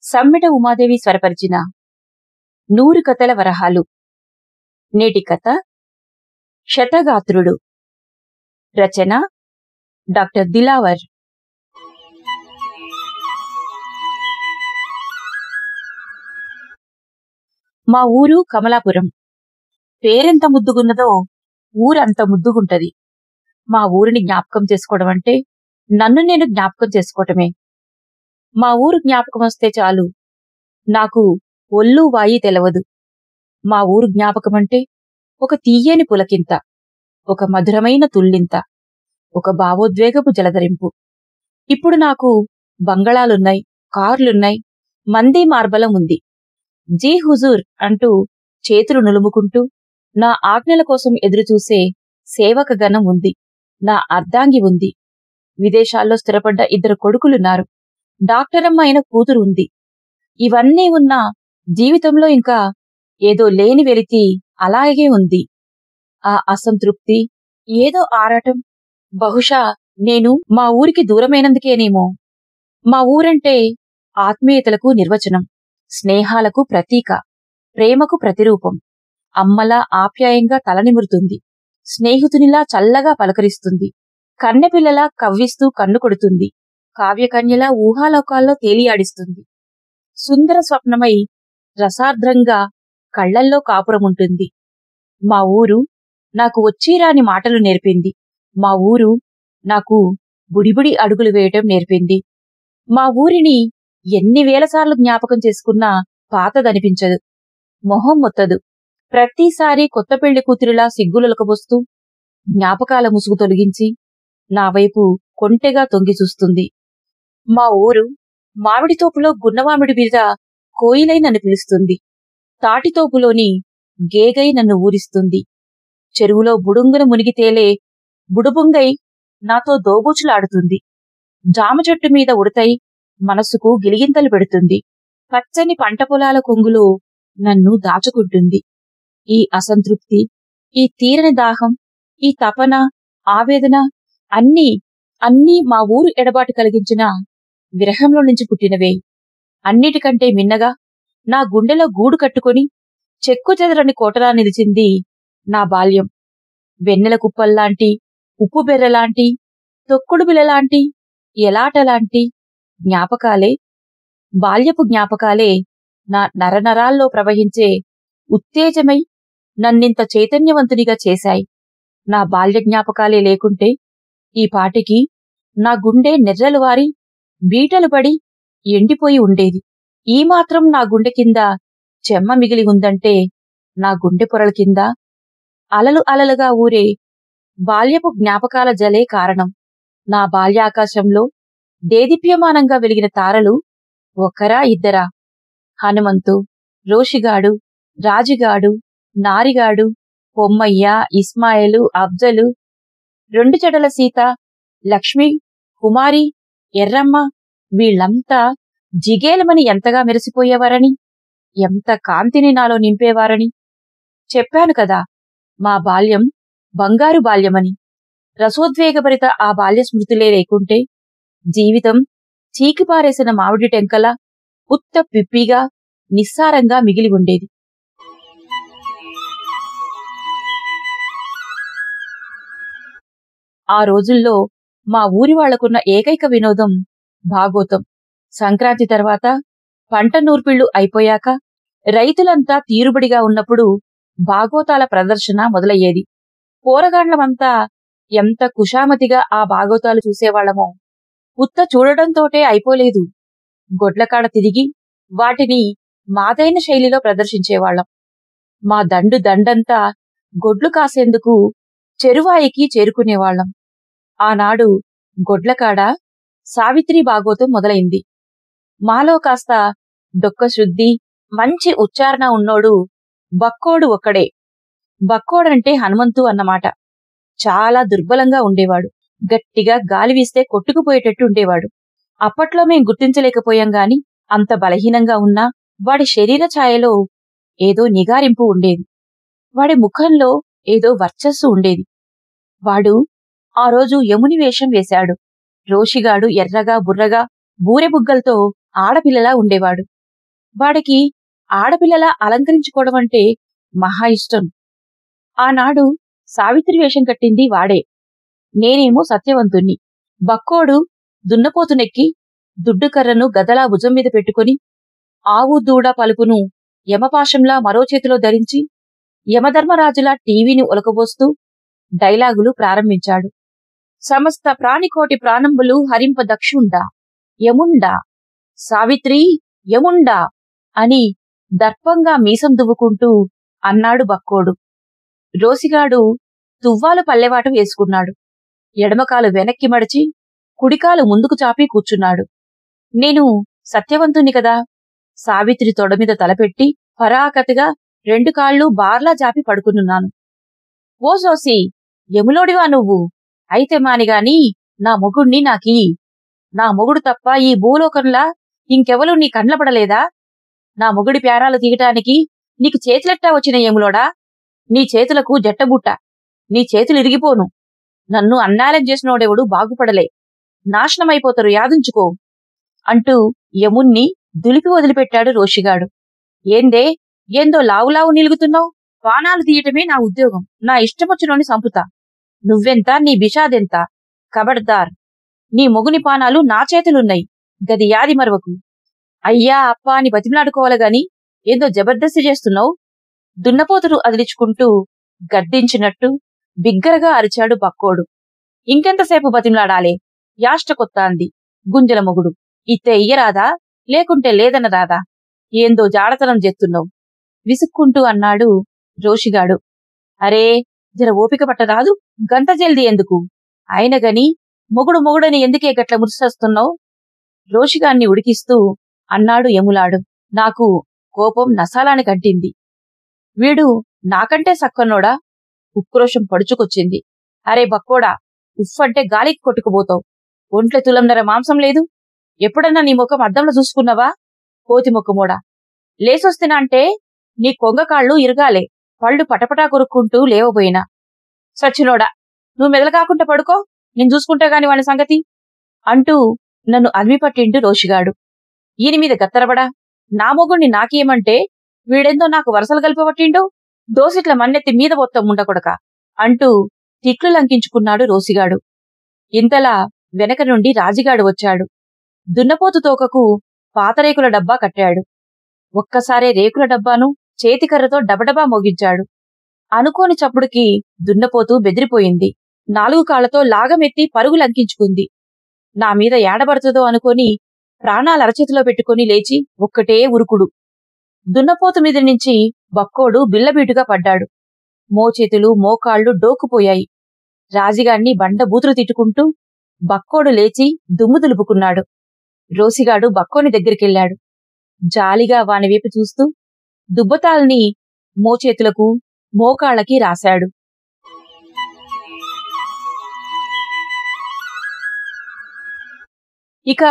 సమ్మెట ఉమాదేవి స్వరపరిచిన 100 కథల వరహాలు. నేటి కథ శతగాత్రుడు. రచన డాక్టర్ దిలావర్. మా ఊరు కమలాపురం. పేరెంత ముద్దుగున్నదో ఊరంత ముద్దుగుంటది. మా ఊరిని జ్ఞాపకం చేసుకోవడం అంటే నన్ను నేను జ్ఞాపకం చేసుకోవటమే. మా ఊరు జ్ఞాపకం వస్తే చాలు నాకు ఒళ్ళు వాయి తెలవదు. మా ఊరు జ్ఞాపకమంటే ఒక తీయని పులకింత, ఒక మధురమైన తుళ్ళింత, ఒక భావోద్వేగపు జలధరింపు. ఇప్పుడు నాకు బంగళాలున్నాయి, కార్లున్నాయి, మంది మార్బలం ఉంది. జీ హుజూర్ అంటూ చేతులు నులుముకుంటూ నా ఆజ్ఞల కోసం ఎదురుచూసే సేవక గణం ఉంది. నా అర్ధాంగి ఉంది. విదేశాల్లో స్థిరపడ్డ 2 కొడుకులున్నారు. డాక్టరమ్మ అయిన కూతురు ఉంది. ఇవన్నీ ఉన్న జీవితంలో ఇంకా ఏదో లేని వెలితి అలాగే ఉంది. ఆ అసంతృప్తి, ఏదో ఆరాటం బహుశా నేను మా ఊరికి దూరమైనందుకేనేమో. మా ఊరంటే ఆత్మీయతలకు నిర్వచనం, స్నేహాలకు ప్రతీక, ప్రేమకు ప్రతిరూపం. అమ్మలా ఆప్యాయంగా తలనిమురుతుంది, స్నేహితునిలా చల్లగా పలకరిస్తుంది, కన్నెపిల్లలా కవ్విస్తూ కన్ను కొడుతుంది, కావ్యకన్యలా ఊహాలోకాల్లో తేలియాడిస్తుంది. సుందర స్వప్నమై రసార్ద్రంగా కళ్లల్లో కాపురముంటుంది. మా ఊరు నాకు వచ్చీరాని మాటలు నేర్పింది. మా ఊరు నాకు బుడిబుడి అడుగులు వేయటం నేర్పింది. మా ఊరిని ఎన్ని వేలసార్లు జ్ఞాపకం చేసుకున్నా పాతదనిపించదు, మొహం మొత్తదు. ప్రతిసారి కొత్త పెళ్లి కూతురిలా సిగ్గులొలకబోస్తూ జ్ఞాపకాల ముసుగు తొలగించి నా వైపు కొంటెగా తొంగి చూస్తుంది. మా ఊరు మామిడితోపులో గున్నమామిడి మీద కోయిలై నన్ను పిలుస్తుంది. తాటితోపులోని గేగై నన్ను ఊరిస్తుంది. చెరువులో బుడుంగున మునిగి తేలే బుడుబుంగై నాతో దోబూచులాడుతుంది. జామ చెట్టు మీద ఉడతై మనసుకు గిలిగింతలు పెడుతుంది. పచ్చని పంట పొలాల కొంగులో నన్ను దాచుకుంటుంది. ఈ అసంతృప్తి, ఈ తీరని దాహం, ఈ తపన, ఆవేదన అన్నీ మా ఊరు ఎడబాటు కలిగించిన విరహంలో నుంచి పుట్టినవే. అన్నిటికంటే మిన్నగా నా గుండెలో గూడు కట్టుకొని చెక్కు చెదరని కోటలా నిలిచింది నా బాల్యం. వెన్నెల కుప్పల్లాంటి, ఉప్పు బెర్రలాంటి, తొక్కుడు బిల్లలాంటి, ఎలాటలాంటి జ్ఞాపకాలే, బాల్యపు జ్ఞాపకాలే నా నరనరాల్లో ప్రవహించే ఉత్తేజమై నన్నింత చైతన్యవంతునిగా చేశాయి. నా బాల్య జ్ఞాపకాలే లేకుంటే ఈ పాటికి నా గుండె నెర్రలువారి బీటలు పడి ఎండిపోయి ఉండేది. ఈ మాత్రం నా గుండె కింద చెమ్మ మిగిలి ఉందంటే నా గుండె పొరల కింద అలలు అలలుగా ఊరే బాల్యపు జ్ఞాపకాల జలే కారణం. నా బాల్యాకాశంలో దేదీప్యమానంగా వెలిగిన తారలు ఒకరా ఇద్దరా? హనుమంతు, రోషిగాడు, రాజుగాడు, నారిగాడు, పొమ్మయ్య, ఇస్మాయిలు, అఫ్జలు, 2 జడల సీత, లక్ష్మి, కుమారి, ఎర్రమ్మ, వీళ్లంతా జిగేలమని ఎంతగా మెరిసిపోయేవారని, ఎంత కాంతిని నాలో నింపేవారని. చెప్పాను కదా, మా బాల్యం బంగారు బాల్యమని. రసోద్వేగభరిత ఆ బాల్య స్మృతులే లేకుంటే జీవితం చీకిపారేసిన మామిడి టెంకలా ఉత్త పిప్పిగా నిస్సారంగా మిగిలి ఉండేది. ఆ రోజుల్లో మా ఊరి వాళ్లకున్న ఏకైక వినోదం భాగోతం. సంక్రాంతి తర్వాత పంట నూర్పిళ్లు అయిపోయాక రైతులంతా తీరుబడిగా ఉన్నప్పుడు భాగోతాల ప్రదర్శన మొదలయ్యేది. పోరగాండ్లమంతా ఎంత కుషామతిగా ఆ భాగోతాలు చూసేవాళ్లమో. ఉత్త చూడడంతోటే అయిపోలేదు, గొడ్లకాడ తిరిగి వాటిని మాదైన శైలిలో ప్రదర్శించేవాళ్లం. మా దండంతా గొడ్లు కాసేందుకు చెరువాయికి చేరుకునేవాళ్లం. ఆనాడు గొడ్లకాడ సావిత్రి భాగోతం మొదలైంది. మాలో కాస్త డొక్కశుద్ధి, మంచి ఉచ్చారణ ఉన్నోడు బక్కోడు ఒక్కడే. బక్కోడంటే హనుమంతు అన్నమాట. చాలా దుర్బలంగా ఉండేవాడు. గట్టిగా గాలి వీస్తే కొట్టుకుపోయేటట్టు ఉండేవాడు. అప్పట్లో మేం గుర్తించలేకపోయాం గాని అంత బలహీనంగా ఉన్నా వాడి శరీర ఛాయలో ఏదో నిగారింపు ఉండేది. వాడి ముఖంలో ఏదో వర్చస్సు ఉండేది. వాడు ఆ రోజు యముని వేషం వేశాడు. రోషిగాడు ఎర్రగా బుర్రగా బూరెబుగ్గలతో ఆడపిల్లలా ఉండేవాడు. వాడికి ఆడపిల్లలా అలంకరించుకోవడం అంటే మహా ఇష్టం. ఆనాడు సావిత్రి వేషం కట్టింది వాడే. నేనేమో సత్యవంతుణ్ణి. బక్కోడు దున్నపోతునెక్కి దుడ్డుకర్రను గదలా భుజం మీద పెట్టుకుని ఆవు దూడ పలుపును యమపాశంలా మరో చేతిలో ధరించి యమధర్మరాజులా టీవీని ఒలకబోస్తూ డైలాగులు ప్రారంభించాడు. సమస్త ప్రాణికోటి ప్రాణంబులు హరింప దక్షుండా యముండా సావిత్రి యముండా అని దర్పంగా మీసం దువ్వుకుంటూ అన్నాడు బక్కోడు. రోసిగాడు తువ్వాలు పల్లెవాట వేసుకున్నాడు. ఎడమకాలు వెనక్కి మడిచి కుడికాలు ముందుకు చాపి కూర్చున్నాడు. నేను సత్యవంతుని కదా. సావిత్రి తొడమీద తలపెట్టి పరాకతిగా 2 కాళ్ళు బార్లా చాపి పడుకునున్నాను. ఓ సోసి, యములోడివా నువ్వు? అయితే మానిగాని నా మొగుణ్ణి నాకీ. నా మొగుడు తప్ప ఈ భూలోకంలా ఇంకెవలు నీ కండ్లపడలేదా? నా మొగుడి ప్యారాలు తీయటానికి నీకు చేతులెట్టా వచ్చిన యములోడా? నీ చేతులకు జట్టబుట్ట. నీ చేతులు ఇరిగిపోను. నన్ను అన్నాలం చేసినోడెవడు బాగుపడలే. నాశనమైపోతారు, యాదుంచుకో అంటూ యముణ్ణి దులిపి వదిలిపెట్టాడు రోషిగాడు. ఏందో లావులావు నిలుగుతున్నావు? పానాలు తీయటమే నా ఉద్యోగం. నా ఇష్టమొచ్చినోని సంపుతా. నువ్వెంత, నీ బిషాదెంత? కబడ్దార్. నీ మొగుని పానాలు నా చేతులున్నాయి. గది యాది మరవకు. అయ్యా అప్పా అని బతిమలాడుకోవాలగాని ఏందో జబర్దస్తి చేస్తున్నావు. దున్నపోతుడు అదిలిచుకుంటూ గద్దించినట్టు బిగ్గరగా అరిచాడు బక్కోడు. ఇంకెంతసేపు బతిమలాడాలే? యాష్టకొత్తాంది గుంజల మొగుడు. ఇత్తే ఇయ్యరాదా, లేకుంటే లేదనరాదా? ఏందో జాడతనం చేస్తున్నావు విసుక్కుంటూ అన్నాడు రోషిగాడు. అరే, జర ఓపిక పట్టరాదు? గంత జల్ది ఎందుకు? అయినగని మొగుడని ఎందుకే గట్ల మురిసేస్తున్నావు? రోషిగాన్ని ఉడికిస్తూ అన్నాడు యములాడు. నాకు కోపం నసాలాని కంటింది. వీడు నాకంటే సక్కన్నోడా? ఉక్రోషం పడుచుకొచ్చింది. అరే బక్కోడా, ఉఫ్ఫంటే గాలికి కొట్టుకుపోతావు. ఒంట్లె తులంనర మాంసం లేదు. ఎప్పుడన్నా నీ ముఖం అద్దంలో చూసుకున్నావా? కోతి ముఖమోడా. లేసొస్తున్నా అంటే నీ కొంగకాళ్ళు ఇరగాలే. పళ్ళు పటపటా కొరుక్కుంటూ లేవబోయినా. సచ్చినోడా, నువ్వు మెదలకాకుండా పడుకో, నేను చూసుకుంటా గాని వాని సంగతి అంటూ నన్ను అదిమిపట్టిండు రోషిగాడు. ఈయనమీద గత్తరబడా. నా మొగుణ్ణి నాకేమంటే వీడెందో నాకు వరసలు కలిపబట్టిండు. దోసిట్ల మన్నెత్తి మీద మొత్తం ఉండకొడక అంటూ తిట్లు లంకించుకున్నాడు రోసిగాడు. ఇంతలా వెనక నుండి రాజిగాడు వచ్చాడు. దున్నపోతు తోకకు పాతరేకుల డబ్బా కట్టాడు. ఒక్కసారే రేకుల డబ్బాను చేతికర్రతో డబడబా మోగించాడు. అనుకోని చప్పుడుకి దున్నపోతు బెదిరిపోయింది. 4 కాళ్లతో లాగమెత్తి పరుగులంకించుకుంది. నా మీద ఏడబడుతుందో అనుకొని ప్రాణాలరచేతిలో పెట్టుకుని లేచి ఒక్కటే ఉరుకుడు. దున్నపోతు మీద నుంచి బక్కోడు బిల్లబీటుగా పడ్డాడు. మోచేతులు మోకాళ్లు డోక్కుపోయాయి. రాజిగాన్ని బండబూతులు తిట్టుకుంటూ బక్కోడు లేచి దుమ్ము దులుపుకున్నాడు. రోసిగాడు బక్కోని దగ్గరికెళ్లాడు. జాలిగా వానివైపు చూస్తూ దుబ్బతాల్ని మోచేతులకు మోకాళ్లకి రాశాడు. ఇక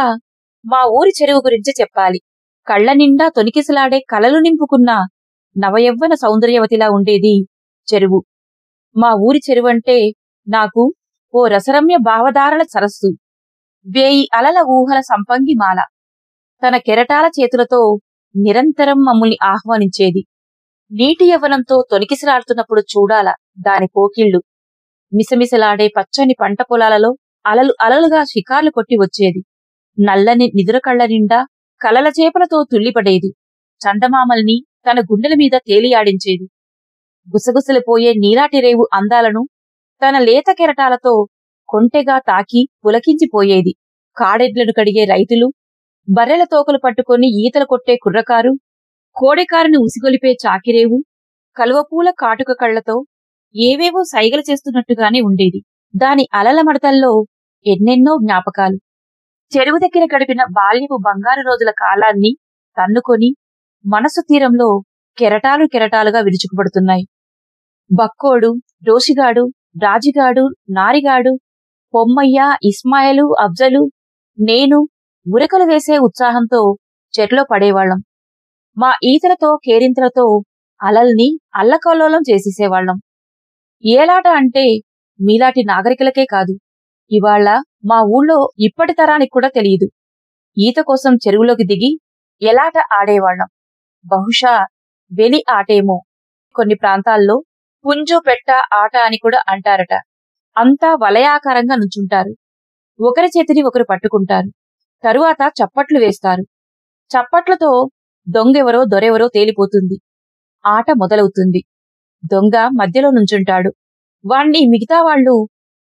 మా ఊరి చెరువు గురించి చెప్పాలి. కళ్ల నిండా తొనికిసలాడే కలలు నింపుకున్న నవయవ్వన సౌందర్యవతిలా ఉండేది చెరువు. మా ఊరి చెరువంటే నాకు ఓ రసరమ్య భావధారల సరస్సు, 1000 అలల ఊహల సంపంగి మాల. తన కెరటాల చేతులతో నిరంతరం మమ్ముల్ని ఆహ్వానించేది. నీటి యవ్వనంతో తొనికిసలాడుతున్నప్పుడు చూడాల దాని పోకిళ్లు. మిసమిసలాడే పచ్చని పంట పొలాలలో అలలు అలలుగా షికార్లు కొట్టి వచ్చేది. నల్లని నిదుర కళ్ల నిండా కలల చేపలతో తుల్లిపడేది. చందమామల్ని తన గుండెల మీద తేలియాడించేది. గుసగుసలిపోయే నీలాటి రేవు అందాలను తన లేత కెరటాలతో కొంటెగా తాకి పులకించిపోయేది. కాడెడ్లను కడిగే రైతులు, బర్రెల తోకలు పట్టుకొని ఈతలు కొట్టే కుర్రకారు, కోడెకారుని ఉసిగొలిపే చాకిరేవు, కలువపూల కాటుక కళ్లతో ఏవేవో సైగలు చేస్తున్నట్టుగానే ఉండేది. దాని అలల మడతల్లో ఎన్నెన్నో జ్ఞాపకాలు. చెరువు దగ్గర గడిపిన బాల్యపు బంగారు రోజుల కాలాన్ని తన్నుకొని మనసు తీరంలో కెరటాలు కెరటాలుగా విరుచుకుపడుతున్నాయి. బక్కోడు, రోషిగాడు, రాజిగాడు, నారిగాడు, పొమ్మయ్య, ఇస్మాయిలు, అఫ్జలు, నేను ఉరకలు వేసే ఉత్సాహంతో చెర్లో పడేవాళ్లం. మా ఈతలతో కేరింతలతో అలల్ని అల్లకల్లోలం చేసేసేవాళ్లం. ఏలాట అంటే మీలాంటి నాగరికులకే కాదు, ఇవాళ మా ఊళ్ళో ఇప్పటి తరానికి కూడా తెలియదు. ఈత కోసం చెరువులోకి దిగి ఎలాట ఆడేవాళ్లం. బహుశా వెలి ఆటేమో. కొన్ని ప్రాంతాల్లో పుంజు పెట్ట ఆట అని కూడా అంటారట. అంతా వలయాకారంగా నుంచుంటారు. ఒకరి చేతిని ఒకరు పట్టుకుంటారు. తరువాత చప్పట్లు వేస్తారు. చప్పట్లతో దొంగెవరో దొరెవరో తేలిపోతుంది. ఆట మొదలవుతుంది. దొంగ మధ్యలో నుంచుంటాడు. వాణ్ణి మిగతా వాళ్లు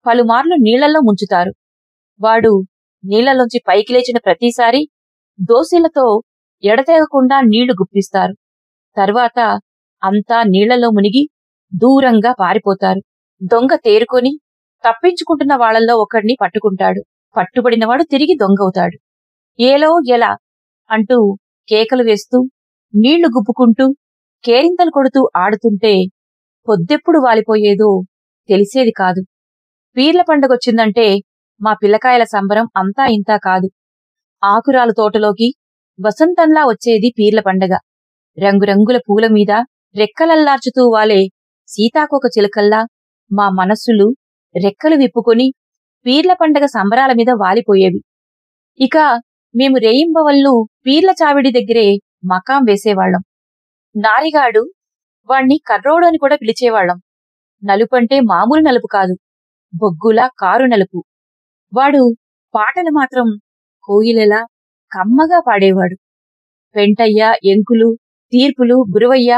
పలుమార్లు నీళ్లలో ముంచుతారు. వాడు నీళ్లలోంచి పైకి లేచిన ప్రతిసారి దోసిళ్లతో ఎడతెగకుండా నీళ్లు గుప్పిస్తారు. తరువాత అంతా నీళ్లలో మునిగి దూరంగా పారిపోతారు. దొంగ తేరుకొని తప్పించుకుంటున్న వాళ్లల్లో ఒకడిని పట్టుకుంటాడు. పట్టుబడినవాడు తిరిగి దొంగవుతాడు. ఏలో ఎలా అంటూ కేకలు వేస్తూ నీళ్లు గుప్పుకుంటూ కేరింతలు కొడుతూ ఆడుతుంటే పొద్దెప్పుడు వాలిపోయేదో తెలిసేది కాదు. పీర్ల పండగొచ్చిందంటే మా పిల్లకాయల సంబరం అంతా ఇంతా కాదు. ఆకురాలు తోటలోకి వసంతంలా వచ్చేది పీర్ల పండగ. రంగురంగుల పూల మీద రెక్కలల్లార్చుతూ వాలే సీతాకోక చిలుకల్లా మా మనస్సులు రెక్కలు విప్పుకొని పీర్ల పండగ సంబరాల మీద వాలిపోయేవి. ఇక మేము రేయింబవళ్ళు పీర్ల చావిడి దగ్గరే మకాం వేసేవాళ్లం. నారిగాడు, వాణ్ణి కర్రోడు అని కూడా పిలిచేవాళ్లం. నలుపంటే మామూలు నలుపు కాదు, బొగ్గులా కారు నలుపు. వాడు పాటలు మాత్రం కోయిలెలా కమ్మగా పాడేవాడు. పెంటయ్య, ఎంకులు, తీర్పులు, గురువయ్య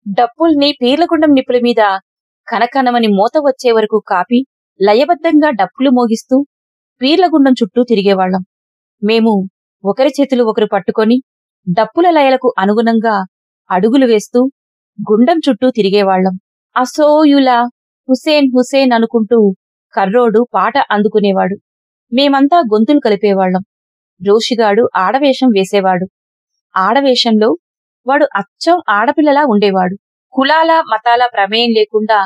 డప్పుల్ని పీర్లగుండం నిప్పుల మీద కనకనమని మూత వచ్చే వరకు కాపి లయబద్ధంగా డప్పులు మోగిస్తూ పీర్లగుండం చుట్టూ తిరిగేవాళ్లం. మేము ఒకరి చేతులు ఒకరు పట్టుకొని డప్పుల లయలకు అనుగుణంగా అడుగులు వేస్తూ గుండం చుట్టూ తిరిగేవాళ్లం. అసోయులా హుసేన్ హుసేన్ అనుకుంటూ కర్రోడు పాట అందుకునేవాడు. మేమంతా గొంతులు కలిపేవాళ్లం. రోషిగాడు ఆడవేషం వేసేవాడు. ఆడవేషంలో వాడు అచ్చం ఆడపిల్లలా ఉండేవాడు. కులాల మతాల ప్రమేయం లేకుండా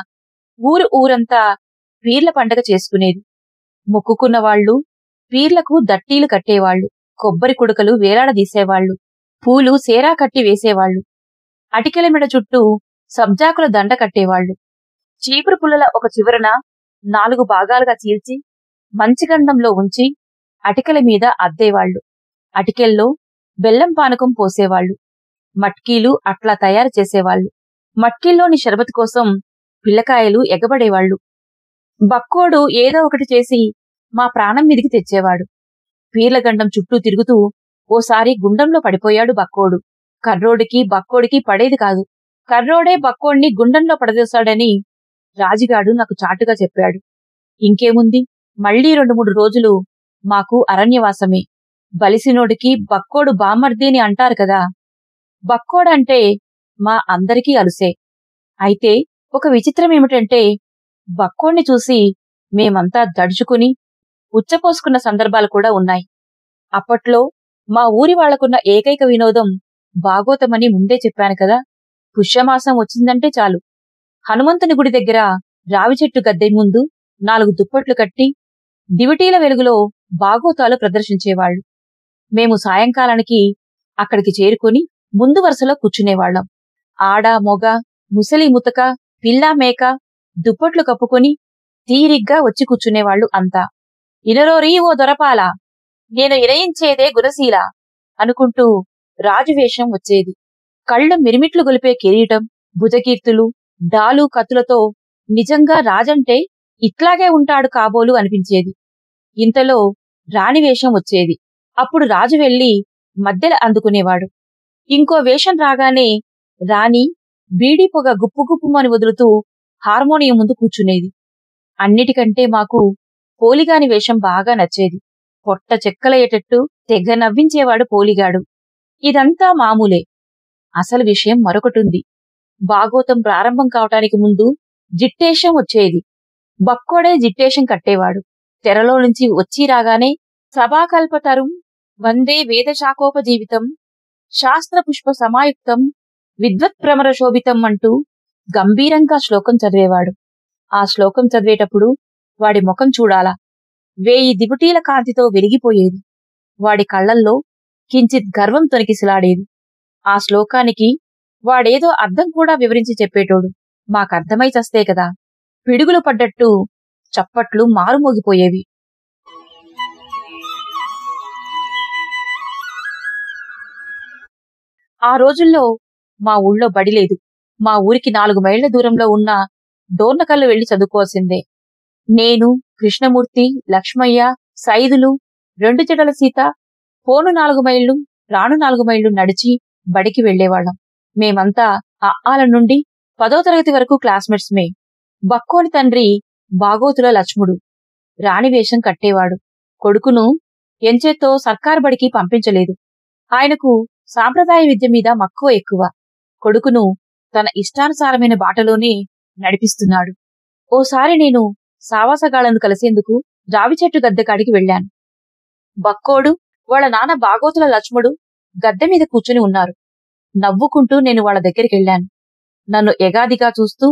ఊరంతా పీర్ల పండగ చేసుకునేది. మొక్కుకున్నవాళ్లు పీర్లకు దట్టీలు కట్టేవాళ్లు. కొబ్బరి కుడకలు వేలాడదీసేవాళ్లు. పూలు సేరా కట్టి వేసేవాళ్లు. అటికెల మెడ చుట్టూ సబ్జాకుల దండ కట్టేవాళ్లు. చీపురు పుల్లల ఒక చివరన 4 భాగాలుగా చీల్చి మంచిగండంలో ఉంచి అటికెల మీద అద్దేవాళ్లు. అటికెల్లో బెల్లం పానకం పోసేవాళ్లు. మట్కీలు అట్లా తయారు చేసేవాళ్లు. మట్కీల్లోని షర్బతు కోసం పిల్లకాయలు ఎగబడేవాళ్లు. బక్కోడు ఏదో ఒకటి చేసి మా ప్రాణం మీదికి తెచ్చేవాడు. పీర్లగండం చుట్టూ తిరుగుతూ ఓసారి గుండంలో పడిపోయాడు బక్కోడు. కర్రోడికి బక్కోడికి పడేది కాదు. కర్రోడే బక్కోడిని గుండంలో పడదోశాడని రాజుగాడు నాకు చాటుగా చెప్పాడు. ఇంకేముంది, మళ్లీ 2-3 రోజులు మాకు అరణ్యవాసమే. బలిసినోడికి బక్కోడు బామర్దేని అంటారు కదా. బక్కోడంటే మా అందరికీ అలుసే. అయితే ఒక విచిత్రమేమిటంటే బక్కోణ్ణి చూసి మేమంతా దడుచుకుని ఉచ్చపోసుకున్న సందర్భాలు కూడా ఉన్నాయి. అప్పట్లో మా ఊరి వాళ్లకున్న ఏకైక వినోదం భాగోతమని ముందే చెప్పాను కదా. పుష్యమాసం వచ్చిందంటే చాలు, హనుమంతుని గుడి దగ్గర రావి చెట్టు గద్దె ముందు 4 దుప్పట్లు కట్టి దివిటీల వెలుగులో భాగోతాలు ప్రదర్శించేవాళ్లు. మేము సాయంకాలానికి అక్కడికి చేరుకుని ముందు వరుసలో కూర్చునేవాళ్లం. ఆడ మొగ, ముసలి ముతక, పిల్లా మేక దుప్పట్లు కప్పుకొని తీరిగ్గా వచ్చి కూర్చునేవాళ్లు అంతా. ఇనరోరీ ఓ దొరపాలా, నేను ఇరయించేదే గురశీల అనుకుంటూ రాజువేషం వచ్చేది. కళ్ళు మిరిమిట్లు గొలిపే కిరీటం, భుజకీర్తులు, డాలు కత్తులతో నిజంగా రాజంటే ఇట్లాగే ఉంటాడు కాబోలు అనిపించేది. ఇంతలో రాణివేషం వచ్చేది. అప్పుడు రాజు వెళ్లి మద్దెల అందుకునేవాడు. ఇంకో వేషం రాగానే రాణి బీడీ పొగ గుప్పుగుప్పుమని వదులుతూ హార్మోనియం ముందు కూర్చునేది. అన్నిటికంటే మాకు పోలిగాని వేషం బాగా నచ్చేది. పొట్ట చెక్కలయ్యేటట్టు తెగ నవ్వించేవాడు పోలిగాడు. ఇదంతా మామూలే. అసలు విషయం మరొకటుంది. భాగోతం ప్రారంభం కావటానికి ముందు జిట్టేషం వచ్చేది. బక్కోడే జిట్టేషం కట్టేవాడు. తెరలో నుంచి వచ్చి రాగానే సభాకల్పతరుం వందే వేదశాఖోపజీవితం శాస్త్ర పుష్ప సమాయుక్తం విద్వత్ప్రమర శోభితం అంటూ గంభీరంగా శ్లోకం చదివేవాడు. ఆ శ్లోకం చదివేటప్పుడు వాడి ముఖం చూడాలా, 1000 దివిటీల కాంతితో వెలిగిపోయేది. వాడి కళ్లల్లో కించిత్ గర్వం తొనికిసలాడేది. ఆ శ్లోకానికి వాడేదో అర్థం కూడా వివరించి చెప్పేటోడు. మాకర్థమై చస్తే కదా. పిడుగులు పడ్డట్టు చప్పట్లు మారుమోగిపోయేవి. ఆ రోజుల్లో మా ఊళ్ళో బడి లేదు. మా ఊరికి 4 మైళ్ల దూరంలో ఉన్న డోర్నకల్లు వెళ్లి చదువుకోవాల్సిందే. నేను, కృష్ణమూర్తి, లక్ష్మయ్య, సైదులు, 2 జడల సీత పోను 4 మైళ్లు, రాను 4 మైళ్లు నడిచి బడికి వెళ్లేవాళ్లం. మేమంతా అఆల నుండి 10వ తరగతి వరకు క్లాస్మేట్స్మే. బక్కోని తండ్రి బాగోతుల లక్ష్ముడు. రాణివేషం కట్టేవాడు. కొడుకును ఎంచేత్తో సర్కారు బడికి పంపించలేదు. ఆయనకు సాంప్రదాయ విద్య మీద మక్కువ ఎక్కువ. కొడుకును తన ఇష్టానుసారమైన బాటలోనే నడిపిస్తున్నాడు. ఓసారి నేను సావాసగాళ్లను కలిసేందుకు రావిచెట్టు గద్దెకాడికి వెళ్లాను. బక్కోడు, వాళ్ళ నాన్న బాగోతుల లక్ష్ముడు గద్దె మీద కూర్చుని ఉన్నారు. నవ్వుకుంటూ నేను వాళ్ళ దగ్గరికెళ్లాను. నన్ను ఎగాదిగా చూస్తూ,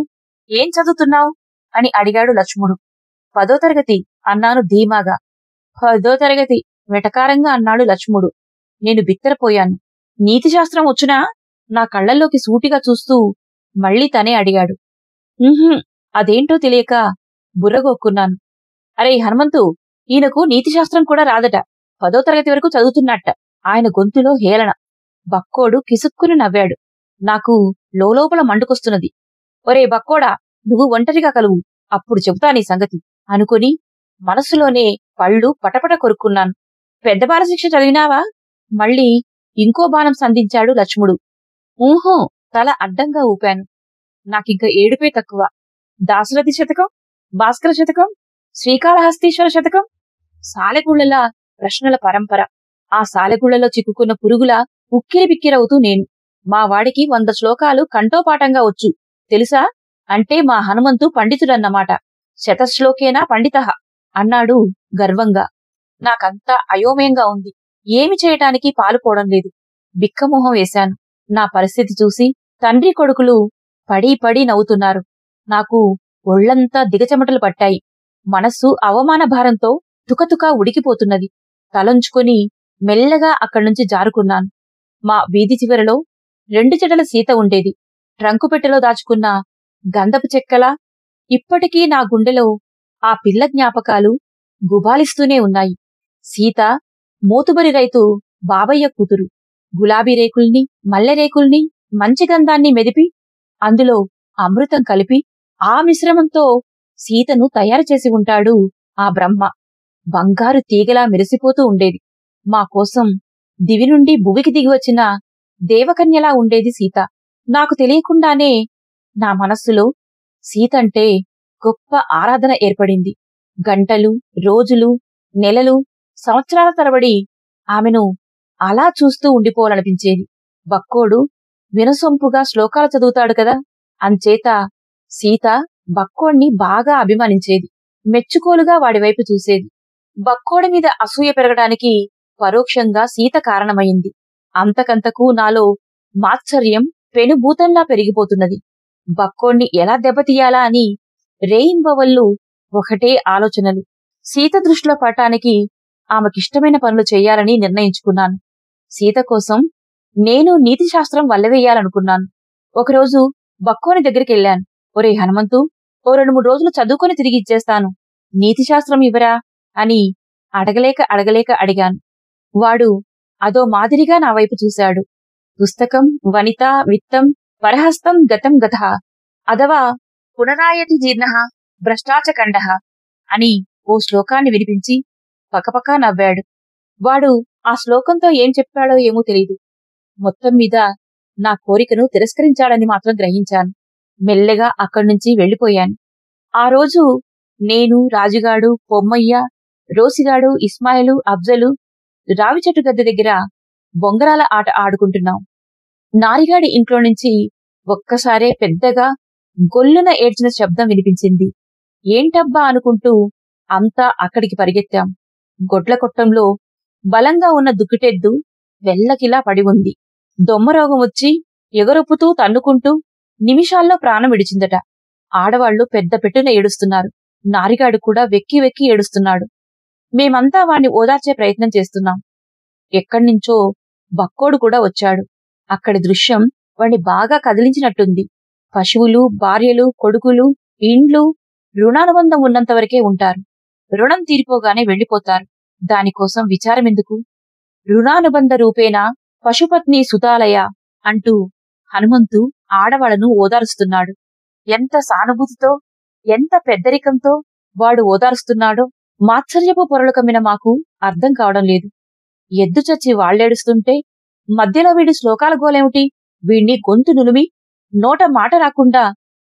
ఏం చదువుతున్నావు అని అడిగాడు లక్ష్ముడు. 10వ తరగతి అన్నాను ధీమాగా. 10వ తరగతి వెటకారంగా అన్నాడు లక్ష్ముడు. నేను బిత్తరపోయాను. నీతిశాస్త్రం వచ్చునా? నా కళ్లల్లోకి సూటిగా చూస్తూ మళ్లీ తనే అడిగాడు. అదేంటో తెలియక బుర్రగొక్కున్నాను. అరే హనుమంతు, ఈయనకు నీతిశాస్త్రం కూడా రాదట. 10వ తరగతి వరకు చదువుతున్నట్ట. ఆయన గొంతులో హేళన. బక్కోడు కిసుక్కుని నవ్వాడు. నాకు లోలోపల మండుకొస్తున్నది. ఒరే బక్కోడా, నువ్వు ఒంటరిగా కలువు, అప్పుడు చెబుతా నీ సంగతి అనుకుని మనస్సులోనే పళ్ళు పటపట కొరుక్కున్నాను. పెద్ద బాలశిక్ష చదివినావా? మళ్ళీ ఇంకో బాణం సంధించాడు లక్ష్ముడు. ఊహో, తల అడ్డంగా ఊపాను. నాకింక ఏడుపే తక్కువ. దాశరథి శతకం, భాస్కర శతకం, శ్రీకాళహస్తీశ్వర శతకం, సాలెగుళ్లలా ప్రశ్నల పరంపర. ఆ సాలెగుళ్లలో చిక్కుకున్న పురుగులా ఉక్కిరి బిక్కిరవుతూ నేను. మా వాడికి 100 శ్లోకాలు కంఠోపాఠంగా వచ్చు తెలుసా? అంటే మా హనుమంతు పండితుడన్నమాట. శతశ్లోకేనా పండితః అన్నాడు గర్వంగా. నాకంతా అయోమయంగా ఉంది. ఏమి చేయటానికి పాలుపోవడం లేదు. బిక్కమొహం వేశాను. నా పరిస్థితి చూసి తండ్రి కొడుకులు పడి పడి నవ్వుతున్నారు. నాకు ఒళ్లంతా దిగచెమటలు పట్టాయి. మనస్సు అవమాన భారంతో తుకతుకా ఉడికిపోతున్నది. తలంచుకొని మెల్లగా అక్కడ్నుంచి జారుకున్నాను. మా వీధి చివరలో 2 జడల సీత ఉండేది. ట్రంకు పెట్టెలో దాచుకున్న గంధపు చెక్కలా ఇప్పటికీ నా గుండెలో ఆ పిల్ల జ్ఞాపకాలు గుబాలిస్తూనే ఉన్నాయి. సీత మోతుబరి రైతు బాబయ్య కూతురు. గులాబీ రేకుల్ని, మల్లె రేకుల్ని, మంచి గంధాన్ని మెదిపి అందులో అమృతం కలిపి ఆ మిశ్రమంతో సీతను తయారు చేసి ఉంటాడు ఆ బ్రహ్మ. బంగారు తీగలా మెరిసిపోతూ ఉండేది. మా కోసం దివి నుండి భువికి దిగివచ్చిన దేవకన్యలా ఉండేది సీత. నాకు తెలియకుండానే నా మనస్సులో సీతంటే గొప్ప ఆరాధన ఏర్పడింది. గంటలు, రోజులు, నెలలు, సంవత్సరాల తరబడి ఆమెను అలా చూస్తూ ఉండిపోవాలనిపించేది. బక్కోడు వినసొంపుగా శ్లోకాలు చదువుతాడు కదా, అంచేత సీత బక్కోడ్ని బాగా అభిమానించేది. మెచ్చుకోలుగా వాడివైపు చూసేది. బక్కోడి మీద అసూయ పెరగడానికి పరోక్షంగా సీత కారణమైంది. అంతకంతకు నాలో మాత్సర్యం పెనుభూతంలా పెరిగిపోతున్నది. బక్కోడ్ని ఎలా దెబ్బతీయాలా అని రేయింబవళ్ళు ఒకటే ఆలోచనలు. సీత దృష్టిలో పడటానికి ఆమెకిష్టమైన పనులు చెయ్యాలని నిర్ణయించుకున్నాను. సీత కోసం నేను నీతిశాస్త్రం వల్లవేయాలనుకున్నాను. ఒకరోజు బక్కోని దగ్గరికెళ్లాను. ఒరే హనుమంతు, ఓ 2-3 రోజులు చదువుకొని తిరిగి ఇచ్చేస్తాను, నీతిశాస్త్రం ఇవ్వరా అని అడగలేక అడిగాను. వాడు అదో మాదిరిగా నా వైపు చూశాడు. పుస్తకం వనిత విత్తం పరహస్తం గతం గతః అథవా పునరాయతి జీర్ణః భ్రష్టాచకండః అని ఓ శ్లోకాన్ని వినిపించి పకపకా నవ్వాడు. వాడు ఆ శ్లోకంతో ఏం చెప్పాడో ఏమో తెలీదు. మొత్తం మీద నా కోరికను తిరస్కరించాడని మాత్రం గ్రహించాను. మెల్లగా అక్కడ్నుంచి వెళ్లిపోయాను. ఆ రోజు నేను, రాజుగాడు, పొమ్మయ్య, రోసిగాడు, ఇస్మాయిలు, అఫ్జలు రావిచెట్టు గద్దె దగ్గర బొంగరాల ఆట ఆడుకుంటున్నాం. నారిగాడి ఇంట్లో నుంచి ఒక్కసారే పెద్దగా గొల్లున ఏడ్చిన శబ్దం వినిపించింది. ఏంటబ్బా అనుకుంటూ అంతా అక్కడికి పరిగెత్తాం. గొడ్ల కొట్టంలో బలంగా ఉన్న దుక్కిటెద్దు వెల్లకిలా పడి ఉంది. దొమ్మరోగం వచ్చి ఎగరొప్పుతూ తన్నుకుంటూ నిమిషాల్లో ప్రాణం విడిచిందట. ఆడవాళ్లు పెద్ద పెట్టున ఏడుస్తున్నారు. నారిగాడు కూడా వెక్కి వెక్కి ఏడుస్తున్నాడు. మేమంతా వాణ్ణి ఓదార్చే ప్రయత్నం చేస్తున్నాం. ఎక్కడ్నించో బక్కోడు కూడా వచ్చాడు. అక్కడి దృశ్యం వాణ్ణి బాగా కదిలించినట్టుంది. పశువులు, భార్యలు, కొడుకులు, ఇండ్లు రుణానుబంధం ఉన్నంతవరకే ఉంటారు. రుణం తీరిపోగానే వెళ్లిపోతారు. దానికోసం విచారమెందుకు? రుణానుబంధ రూపేణ పశుపత్ని సుతాలయ అంటూ హనుమంతు ఆడవాళ్లను ఓదారుస్తున్నాడు. ఎంత సానుభూతితో, ఎంత పెద్దరికంతో వాడు ఓదారుస్తున్నాడో మాత్సర్యపు పొరలు కమ్మిన మాకు అర్థం కావడం లేదు. ఎద్దు చచ్చి వాళ్లేడుస్తుంటే మధ్యలో వీడి శ్లోకాల గోలేమిటి? వీణ్ణి గొంతు నులిమి నోట మాట రాకుండా